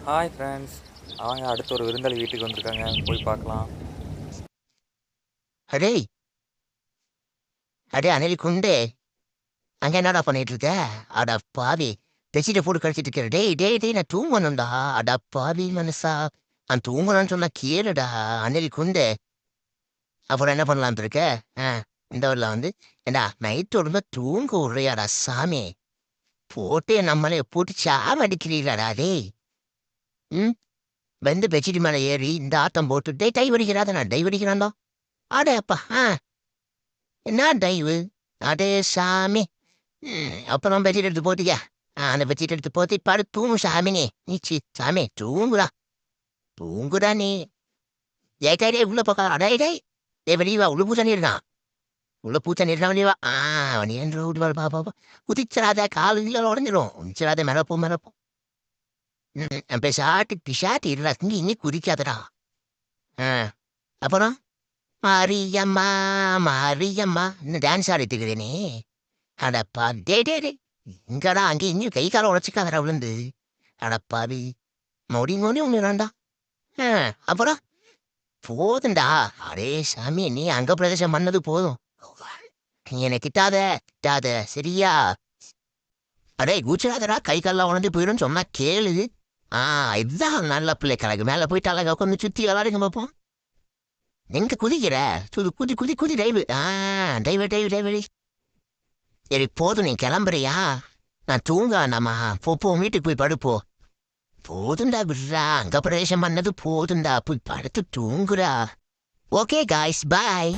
Hi friends. அவங்க அடுத்து ஒரு விருந்தாளி வீட்டுக்கு வந்திருக்காங்க. போய் பார்க்கலாம். அடே அடே அணில் குண்டே, அங்க என்னடா பண்ணிட்டு இருக்க? அட பாவி, பெட்ஷீட்டை போட்டு கழிச்சிட்டு இருக்கிற. டேய் டேய் டேய், நான் தூங்கணும்டா. அட பாவி மனுஷா, நான் தூங்கணும்னு சொன்னா கேளுடா. அணில் குண்டே, அப்புறம் என்ன பண்ணலாம்னு இருக்க? ஆ, இந்த ஊர்ல வந்து ஏண்டா நைட்டு ரொம்ப தூங்க விடுறியாடா சாமி? போட்டு நம்மளே போட்டு சாவடிக்கிறீங்களாடா டேய். ம், வந்து பெட்ஷீட் மேலே ஏறி இந்த ஆட்டம் போட்டு டேய் டை வடிக்கிறாத, நான் டை வடிக்கிறான்டா. அடே அப்பா, என்ன டைவு? அடே சாமி. அப்புறம் பெட்ஷீட் எடுத்து போத்திக்க. அந்த பெட்ஷீட் எடுத்து போத்தி பாரு, தூங்கு சாமி. நீ சாமி தூங்குடா, தூங்குடா நீ. டேய் டேய் டேய், உள்ள போக்கா. டேய் டேய் டேய், வெளியே வா. உள்ள பூச்சா நீர்னா, உள்ள பூச்சா நீர்னா, வெளியே வா. நீ ரோடு வா பா. குதிச்சிடாத, காலு கீழே உடஞ்சிரும். குதிச்சிடாத, மிளப்போம் மிளப்போம். பெசாட்டு பிசாட்டு இருடா, இங்கே இங்கே குதிக்காதடா. ஆ, அப்புறம் மாரியம்மா மாரியம்மா, இன்னும் டான்ஸ் ஆடிட்டு இருக்கிறே நீ. அடப்பா டே டே டே, இங்கடா அங்கே இங்கேயும் கை காலம் உடச்சிக்காதடா விழுந்து. அடப்பாவி, மொடி ஒண்ணுடாண்டா. அப்புறம் போதுண்டா. அடே சாமி, நீ அங்க பிரதேசம் பண்ணது போதும். நீ என்னை திட்டாத திட்டாத, சரியா? அடே கூச்சிடாதடா, கை கால்லாம் உடஞ்சு போயிடும் சொன்னா கேளு. ஆ, இதுதான் நல்ல பிள்ளை கணக்கு. மேல போயிட்டு அழகா உட்காந்து சுத்தி விளாடுங்க பார்ப்போம். எங்க குதிக்கிற? சுது குதி குதி குதி டைவு. Dive dive dive. சரி போதும், நீ கிளம்புறியா? நான் தூங்க வேண்டாமா? போ வீட்டுக்கு போய் படுப்போ. போதுண்டா விட்றா, அங்க பிரவேசம் பண்ணது போதுண்டா, போய் படுத்து தூங்குறா. ஓகே காய்ஸ், பாய்.